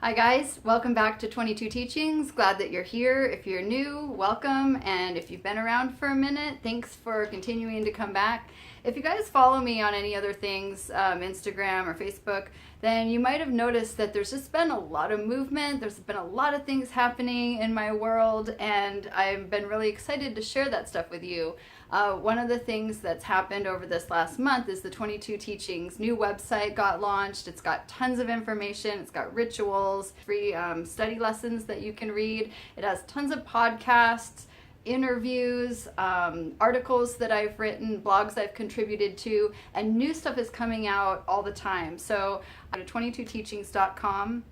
Hi guys, welcome back to 22 Teachings. Glad that you're here. If you're new, welcome, and if you've been around for a minute, thanks for continuing to come back. If you guys follow me on any other things, Instagram or Facebook, then you might have noticed that there's just been a lot of movement, there's been a lot of things happening in my world, and I've been really excited to share that stuff with you. One of the things that's happened over this last month is the 22 Teachings new website got launched. It's got tons of information, it's got rituals, free study lessons that you can read. It has tons of podcasts, interviews, articles that I've written, blogs I've contributed to, and new stuff is coming out all the time. So go to 22teachings.com.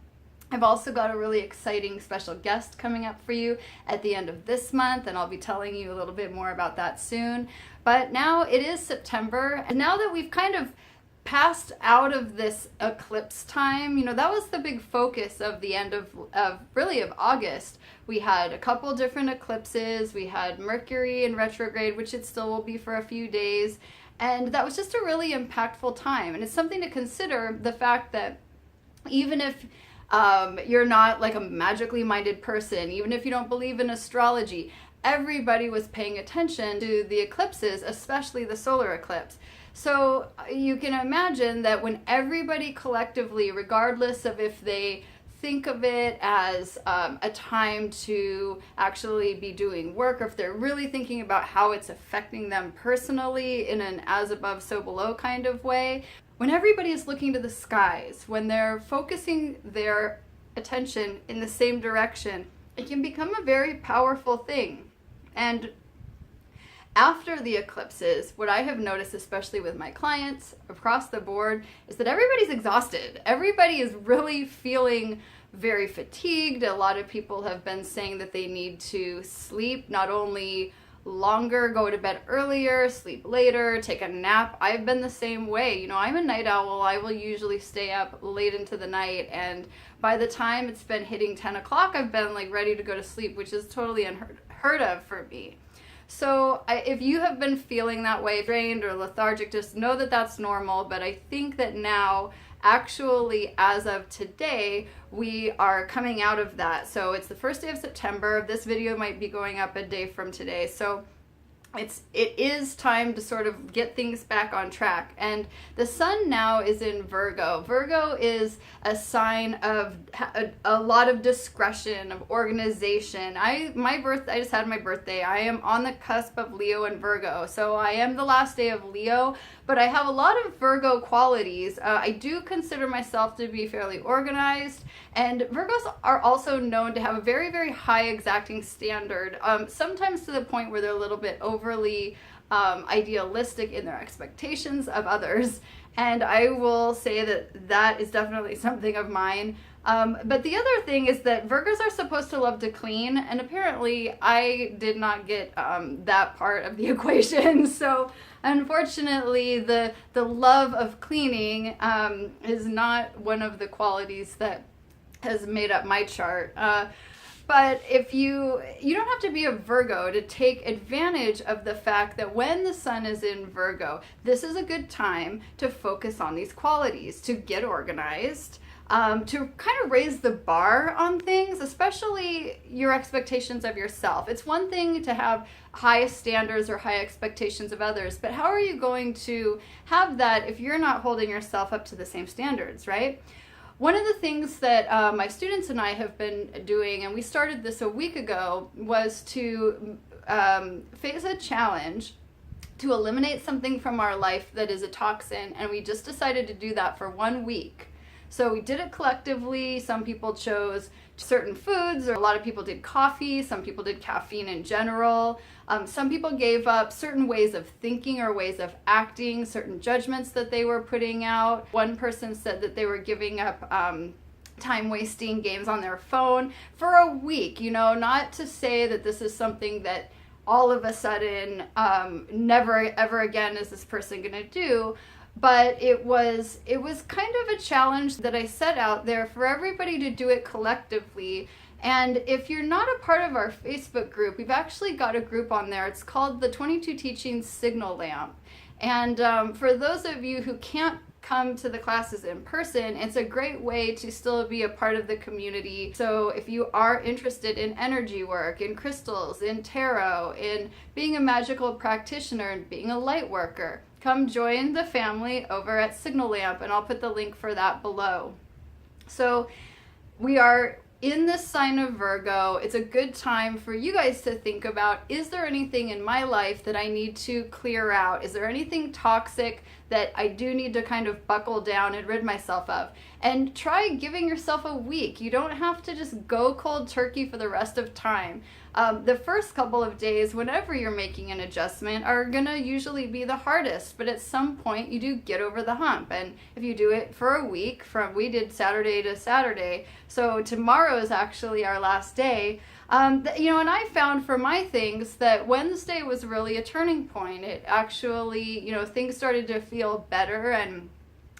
I've also got a really exciting special guest coming up for you at the end of this month, and I'll be telling you a little bit more about that soon. But now it is September, and now that we've kind of passed out of this eclipse time, you know, that was the big focus of the end of August. We had a couple different eclipses. We had Mercury in retrograde, which it still will be for a few days, and that was just a really impactful time. And it's something to consider, the fact that even if you're not like a magically minded person, even if you don't believe in astrology, everybody was paying attention to the eclipses, especially the solar eclipse. So you can imagine that when everybody collectively, regardless of if they think of it as a time to actually be doing work, or if they're really thinking about how it's affecting them personally in an as above so below kind of way, when everybody is looking to the skies, when they're focusing their attention in the same direction, it can become a very powerful thing. And after the eclipses, what I have noticed, especially with my clients across the board, is that everybody's exhausted. Everybody is really feeling very fatigued. A lot of people have been saying that they need to sleep not only longer, go to bed earlier, sleep later, take a nap. I've been the same way. You know, I'm a night owl. I will usually stay up late into the night, and by the time it's been hitting 10 o'clock, I've been like ready to go to sleep, which is totally unheard of for me. So if you have been feeling that way, drained or lethargic, just know that that's normal. But I think that now, actually, as of today, we are coming out of that. So it's the first day of September. This video might be going up a day from today. So it is time to sort of get things back on track. And the sun now is in Virgo. Virgo is a sign of a lot of discretion, of organization. I just had my birthday. I am on the cusp of Leo and Virgo. So I am the last day of Leo, but I have a lot of Virgo qualities. I do consider myself to be fairly organized, and Virgos are also known to have a very, very high exacting standard, sometimes to the point where they're a little bit overly idealistic in their expectations of others. And I will say that that is definitely something of mine. But the other thing is that Virgos are supposed to love to clean, and apparently I did not get that part of the equation. So unfortunately, the love of cleaning is not one of the qualities that has made up my chart. But if you don't have to be a Virgo to take advantage of the fact that when the sun is in Virgo, this is a good time to focus on these qualities, to get organized, to kind of raise the bar on things, especially your expectations of yourself. It's one thing to have high standards or high expectations of others, but how are you going to have that if you're not holding yourself up to the same standards, right? One of the things that my students and I have been doing, and we started this a week ago, was to face a challenge to eliminate something from our life that is a toxin, and we just decided to do that for 1 week. So we did it collectively. Some people chose certain foods, or a lot of people did coffee. Some people did caffeine in general. Some people gave up certain ways of thinking or ways of acting, certain judgments that they were putting out. One person said that they were giving up time-wasting games on their phone for a week. You know, not to say that this is something that all of a sudden, never ever again is this person gonna do. But it was kind of a challenge that I set out there for everybody to do it collectively. And if you're not a part of our Facebook group, we've actually got a group on there. It's called the 22 Teachings Signal Lamp. And for those of you who can't come to the classes in person, it's a great way to still be a part of the community. So if you are interested in energy work, in crystals, in tarot, in being a magical practitioner, and being a light worker, come join the family over at Signal Lamp, and I'll put the link for that below. So we are in this sign of Virgo. It's a good time for you guys to think about, is there anything in my life that I need to clear out? Is there anything toxic that I do need to kind of buckle down and rid myself of? And try giving yourself a week. You don't have to just go cold turkey for the rest of time. The first couple of days, whenever you're making an adjustment, are gonna usually be the hardest, but at some point you do get over the hump. And if you do it for a week, we did Saturday to Saturday, so tomorrow is actually our last day. You know, and I found for my things that Wednesday was really a turning point. It actually, you know, things started to feel better and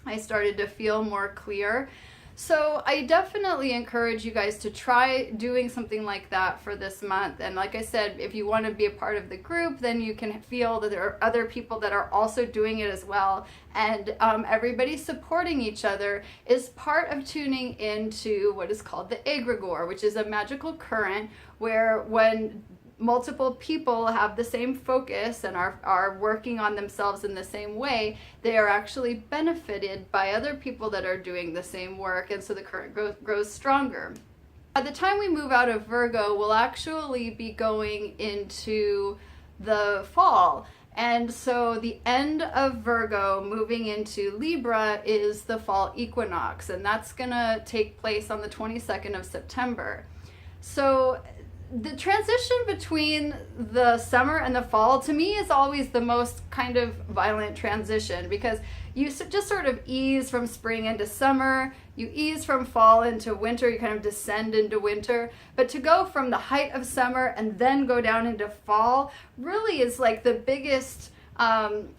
I started to feel more clear. So I definitely encourage you guys to try doing something like that for this month. And like I said, if you want to be a part of the group, then you can feel that there are other people that are also doing it as well. And everybody supporting each other is part of tuning into what is called the egregore, which is a magical current where when multiple people have the same focus and are working on themselves in the same way, they are actually benefited by other people that are doing the same work, and so the current grows stronger. By the time we move out of Virgo, we'll actually be going into the fall. And so the end of Virgo moving into Libra is the fall equinox, and that's gonna take place on the 22nd of September. So the transition between the summer and the fall, to me, is always the most kind of violent transition, because you just sort of ease from spring into summer, you ease from fall into winter, you kind of descend into winter. But to go from the height of summer and then go down into fall really is like the biggest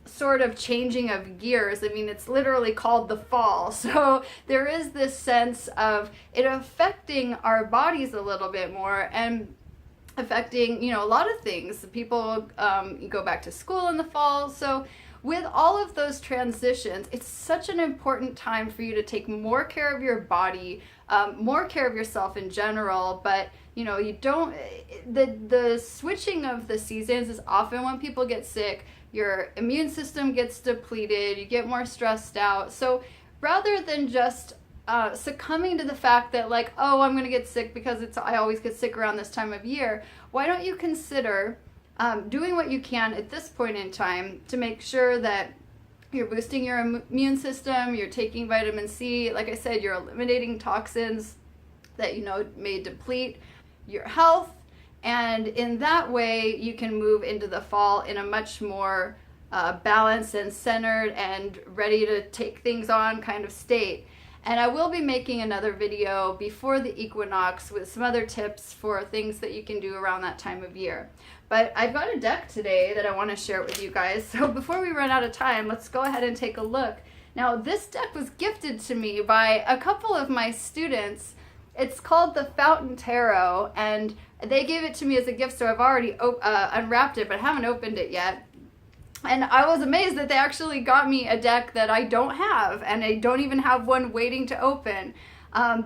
sort of changing of gears. I mean, it's literally called the fall. So there is this sense of it affecting our bodies a little bit more, and affecting, you know, a lot of things. People go back to school in the fall. So with all of those transitions, it's such an important time for you to take more care of your body, more care of yourself in general. But you know, you don't, the switching of the seasons is often when people get sick, your immune system gets depleted, you get more stressed out. So rather than just succumbing to the fact that, like, oh, I'm gonna get sick because I always get sick around this time of year, why don't you consider doing what you can at this point in time to make sure that you're boosting your immune system, you're taking vitamin C, like I said, you're eliminating toxins that you know may deplete your health, and in that way you can move into the fall in a much more balanced and centered and ready to take things on kind of state. And I will be making another video before the equinox with some other tips for things that you can do around that time of year. But I've got a deck today that I want to share with you guys. So before we run out of time, let's go ahead and take a look. Now, this deck was gifted to me by a couple of my students. It's called the Fountain Tarot, and they gave it to me as a gift, so I've already unwrapped it, but I haven't opened it yet. And I was amazed that they actually got me a deck that I don't have, and I don't even have one waiting to open.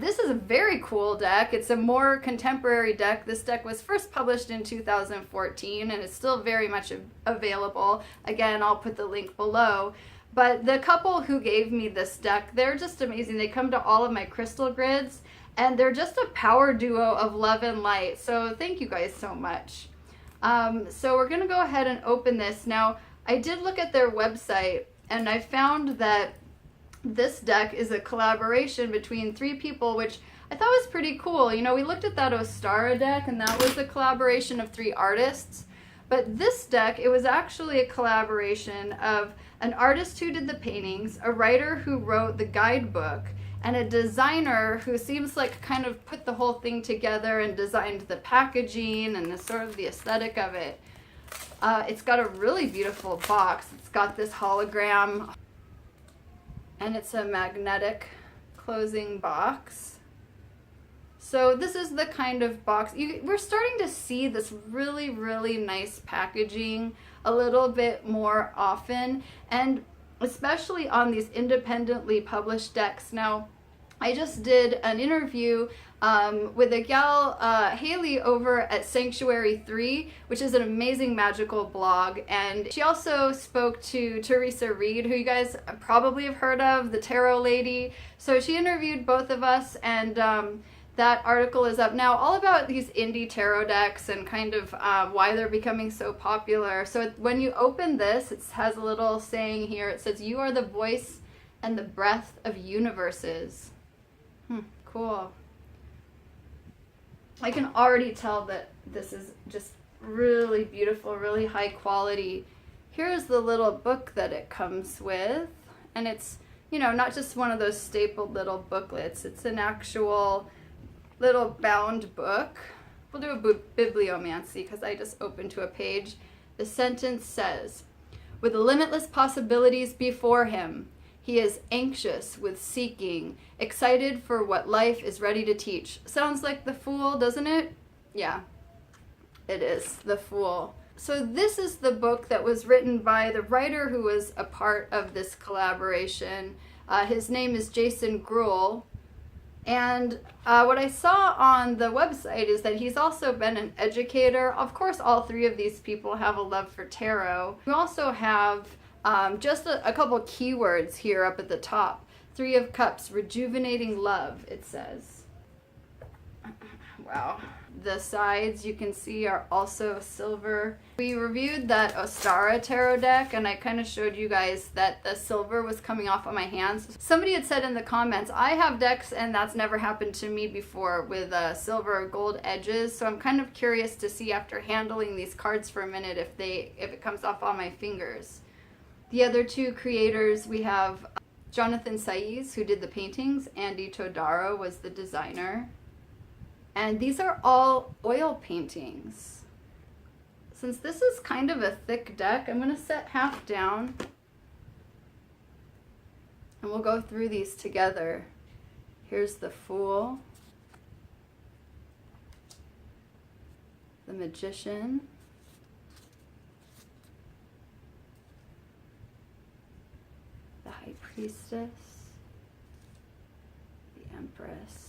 This is a very cool deck. It's a more contemporary deck. This deck was first published in 2014, and it's still very much available. Again, I'll put the link below. But the couple who gave me this deck, they're just amazing. They come to all of my crystal grids, and they're just a power duo of love and light. So thank you guys so much. So we're gonna go ahead and open this. Now, I did look at their website, and I found that this deck is a collaboration between 3 people, which I thought was pretty cool. You know, we looked at that Ostara deck, and that was a collaboration of 3 artists. But this deck, it was actually a collaboration of an artist who did the paintings, a writer who wrote the guidebook, and a designer who seems like kind of put the whole thing together and designed the packaging and the sort of the aesthetic of it. It's got a really beautiful box. It's got this hologram, and it's a magnetic closing box. So this is the kind of box, we're starting to see this really, really nice packaging a little bit more often, and especially on these independently published decks. Now, I just did an interview with a gal, Haley, over at Sanctuary 3, which is an amazing magical blog. And she also spoke to Teresa Reed, who you guys probably have heard of, the tarot lady. So she interviewed both of us, and that article is up now, all about these indie tarot decks and kind of why they're becoming so popular. So when you open this, it has a little saying here. It says, "You are the voice and the breath of universes." Cool. I can already tell that this is just really beautiful, really high quality. Here's the little book that it comes with, and it's, you know, not just one of those stapled little booklets. It's an actual little bound book. We'll do a bibliomancy because I just opened to a page. The sentence says, "With limitless possibilities before him, he is anxious with seeking, excited for what life is ready to teach." Sounds like The Fool, doesn't it? Yeah, it is The Fool. So this is the book that was written by the writer who was a part of this collaboration. His name is Jason Gruel. And what I saw on the website is that he's also been an educator. Of course, all three of these people have a love for tarot. We also have just a couple keywords here up at the top. 3 of Cups, rejuvenating love, it says. Wow. The sides you can see are also silver. We reviewed that Ostara tarot deck, and I kind of showed you guys that the silver was coming off on my hands. Somebody had said in the comments, I have decks and that's never happened to me before with silver or gold edges, so I'm kind of curious to see after handling these cards for a minute if it comes off on my fingers. The other 2 creators, we have Jonathan Saiz, who did the paintings. Andy Todaro was the designer. And these are all oil paintings. Since this is kind of a thick deck, I'm going to set half down. And we'll go through these together. Here's the Fool. The Magician. The High Priestess. The Empress.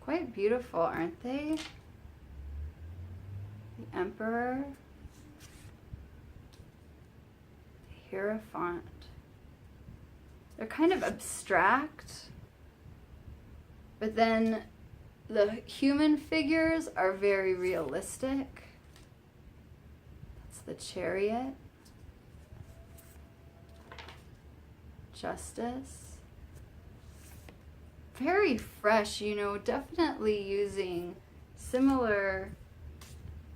Quite beautiful, aren't they? The Emperor. The Hierophant. They're kind of abstract, but then the human figures are very realistic. That's the Chariot. Justice. Very fresh, you know, definitely using similar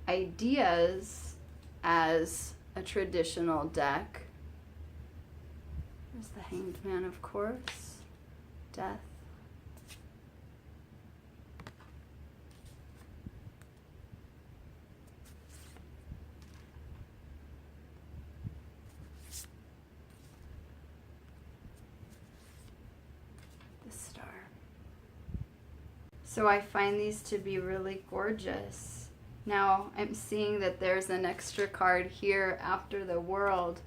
ideas as a traditional deck. There's the Hanged Man, of course. Death. So I find these to be really gorgeous. Now I'm seeing that there's an extra card here after the World.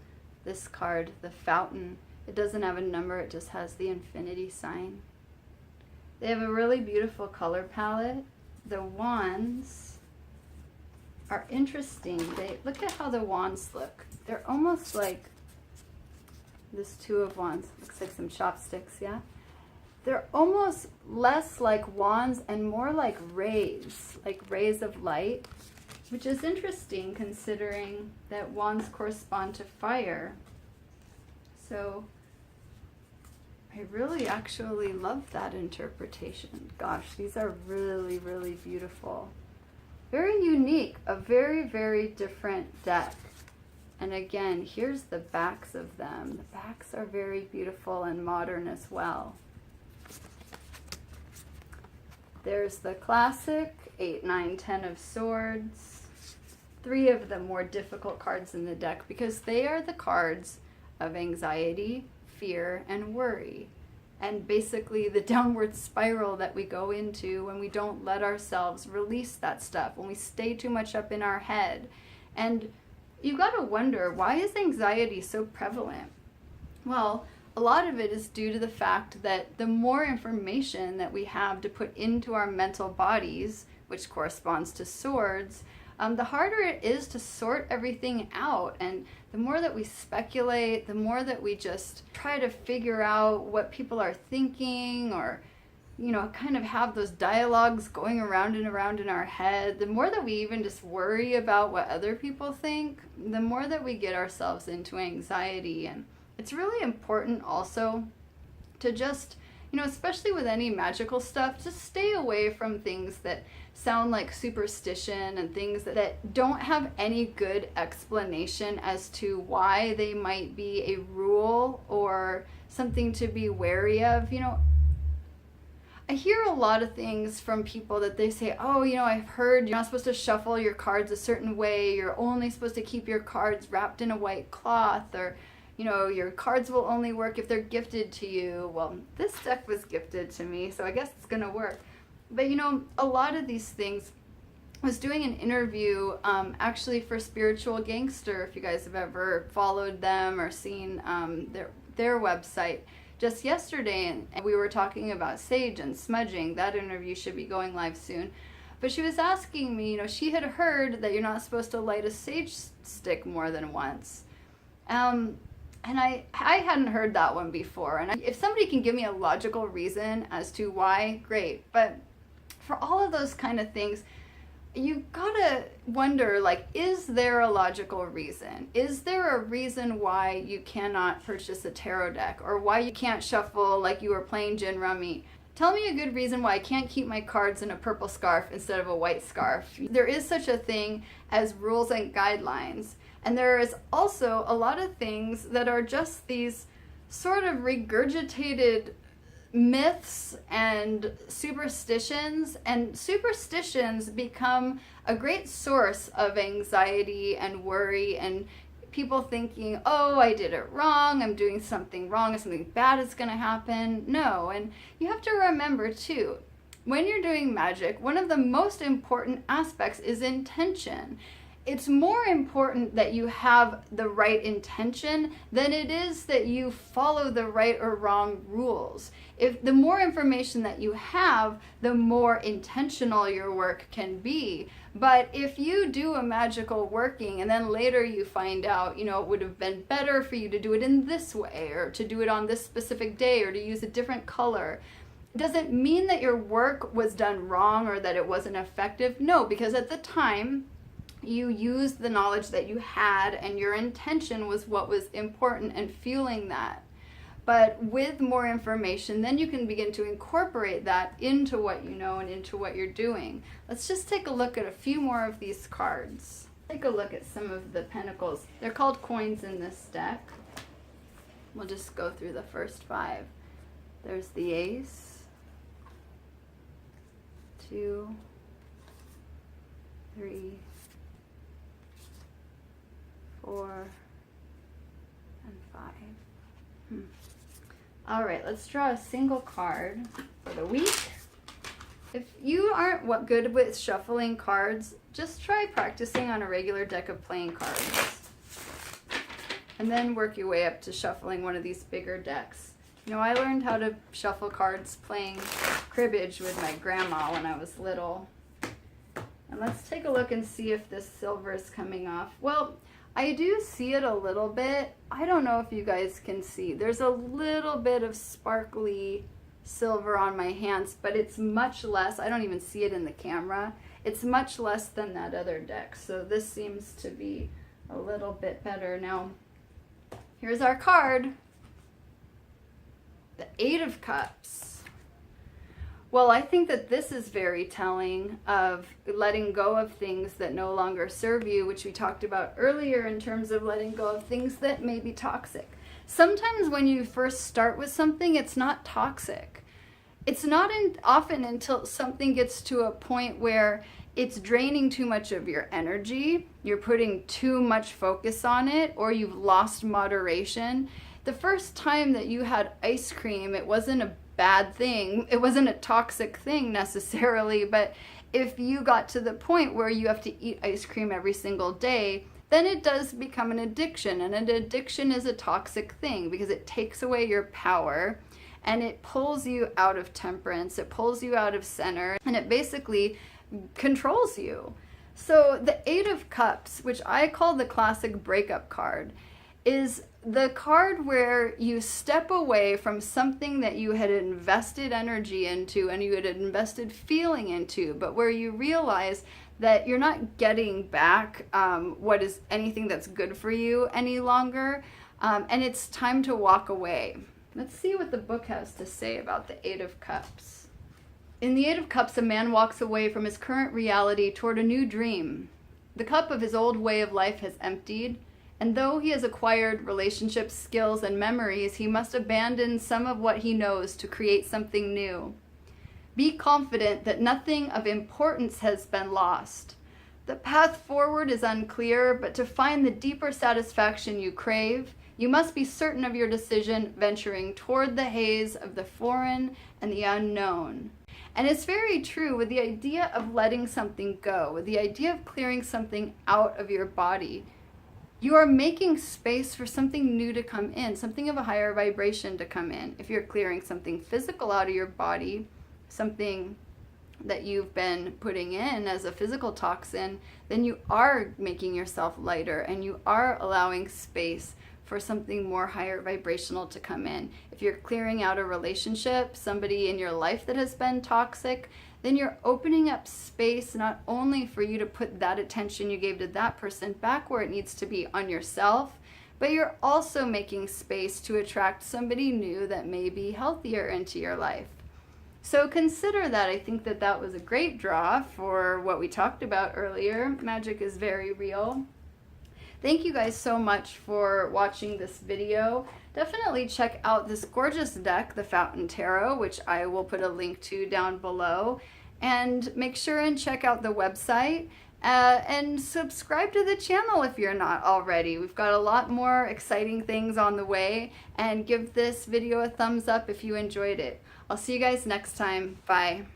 This card, the Fountain. It doesn't have a number, it just has the infinity sign. They have a really beautiful color palette. The wands are interesting. Look at how the wands look. They're almost like this 2 of Wands. Looks like some chopsticks, yeah? They're almost less like wands and more like rays of light, which is interesting considering that wands correspond to fire. So I really actually love that interpretation. Gosh, these are really, really beautiful. Very unique, a very, very different deck. And again, here's the backs of them. The backs are very beautiful and modern as well. There's the classic 8, 9, 10 of Swords. 3 of the more difficult cards in the deck because they are the cards of anxiety, fear, and worry. and basically the downward spiral that we go into when we don't let ourselves release that stuff, when we stay too much up in our head. And you've got to wonder, why is anxiety so prevalent? Well, a lot of it is due to the fact that the more information that we have to put into our mental bodies, which corresponds to swords, the harder it is to sort everything out. And the more that we speculate, the more that we just try to figure out what people are thinking, or, you know, kind of have those dialogues going around and around in our head, the more that we even just worry about what other people think, the more that we get ourselves into anxiety. And it's really important also to just, you know, especially with any magical stuff, just stay away from things that sound like superstition and things that don't have any good explanation as to why they might be a rule or something to be wary of. You know, I hear a lot of things from people that they say, oh, you know, I've heard you're not supposed to shuffle your cards a certain way, you're only supposed to keep your cards wrapped in a white cloth, or, you know, your cards will only work if they're gifted to you. Well, this deck was gifted to me, so I guess it's gonna work. But, you know, a lot of these things, I was doing an interview actually for Spiritual Gangster, if you guys have ever followed them or seen their website, just yesterday, and we were talking about sage and smudging. That interview should be going live soon. But she was asking me, you know, she had heard that you're not supposed to light a sage stick more than once. And I hadn't heard that one before. And if somebody can give me a logical reason as to why, great. But for all of those kind of things, you gotta wonder, like, is there a logical reason? Is there a reason why you cannot purchase a tarot deck, or why you can't shuffle like you were playing gin rummy? Tell me a good reason why I can't keep my cards in a purple scarf instead of a white scarf. There is such a thing as rules and guidelines. And there is also a lot of things that are just these sort of regurgitated myths and superstitions. And superstitions become a great source of anxiety and worry, and people thinking, oh, I did it wrong, I'm doing something wrong, something bad is going to happen. No, and you have to remember too, when you're doing magic, one of the most important aspects is intention. It's more important that you have the right intention than it is that you follow the right or wrong rules. If the more information that you have, the more intentional your work can be. But if you do a magical working and then later you find out, you know, it would have been better for you to do it in this way, or to do it on this specific day, or to use a different color, does it mean that your work was done wrong or that it wasn't effective? No, because at the time, you used the knowledge that you had, and your intention was what was important, and fueling that. But with more information, then you can begin to incorporate that into what you know and into what you're doing. Let's just take a look at a few more of these cards. Take a look at some of the pentacles. They're called coins in this deck. We'll just go through the first 5. There's the ace, 2, 3, 4, and 5. All right, let's draw a single card for the week. If you aren't good with shuffling cards, just try practicing on a regular deck of playing cards. And then work your way up to shuffling one of these bigger decks. You know, I learned how to shuffle cards playing cribbage with my grandma when I was little. And let's take a look and see if this silver is coming off. Well, I do see it a little bit. I don't know if you guys can see. There's a little bit of sparkly silver on my hands, but it's much less. I don't even see it in the camera. It's much less than that other deck. So this seems to be a little bit better. Now, here's our card. The 8 of Cups. Well, I think that this is very telling of letting go of things that no longer serve you, which we talked about earlier in terms of letting go of things that may be toxic. Sometimes when you first start with something, it's not toxic. It's not often until something gets to a point where it's draining too much of your energy, you're putting too much focus on it, or you've lost moderation. the first time that you had ice cream, it wasn't a bad thing. It wasn't a toxic thing necessarily, but if you got to the point where you have to eat ice cream every single day, then it does become an addiction. And an addiction is a toxic thing because it takes away your power and it pulls you out of temperance, it pulls you out of center, and it basically controls you. So the Eight of Cups, which I call the classic breakup card, is the card where you step away from something that you had invested energy into and you had invested feeling into, but where you realize that you're not getting back what is anything that's good for you any longer, and it's time to walk away. Let's see what the book has to say about the Eight of Cups. In the Eight of Cups, a man walks away from his current reality toward a new dream. The cup of his old way of life has emptied, and though he has acquired relationships, skills, and memories, he must abandon some of what he knows to create something new. Be confident that nothing of importance has been lost. The path forward is unclear, but to find the deeper satisfaction you crave, you must be certain of your decision, venturing toward the haze of the foreign and the unknown. And it's very true with the idea of letting something go, with the idea of clearing something out of your body. You are making space for something new to come in, something of a higher vibration to come in. If you're clearing something physical out of your body, something that you've been putting in as a physical toxin, then you are making yourself lighter and you are allowing space for something more higher vibrational to come in. If you're clearing out a relationship, somebody in your life that has been toxic, then you're opening up space not only for you to put that attention you gave to that person back where it needs to be on yourself, but you're also making space to attract somebody new that may be healthier into your life. So consider that. I think that that was a great draw for what we talked about earlier. Magic is very real. Thank you guys so much for watching this video. Definitely check out this gorgeous deck, the Fountain Tarot, which I will put a link to down below. And make sure and check out the website and subscribe to the channel if you're not already. We've got a lot more exciting things on the way, and give this video a thumbs up if you enjoyed it. I'll see you guys next time. Bye.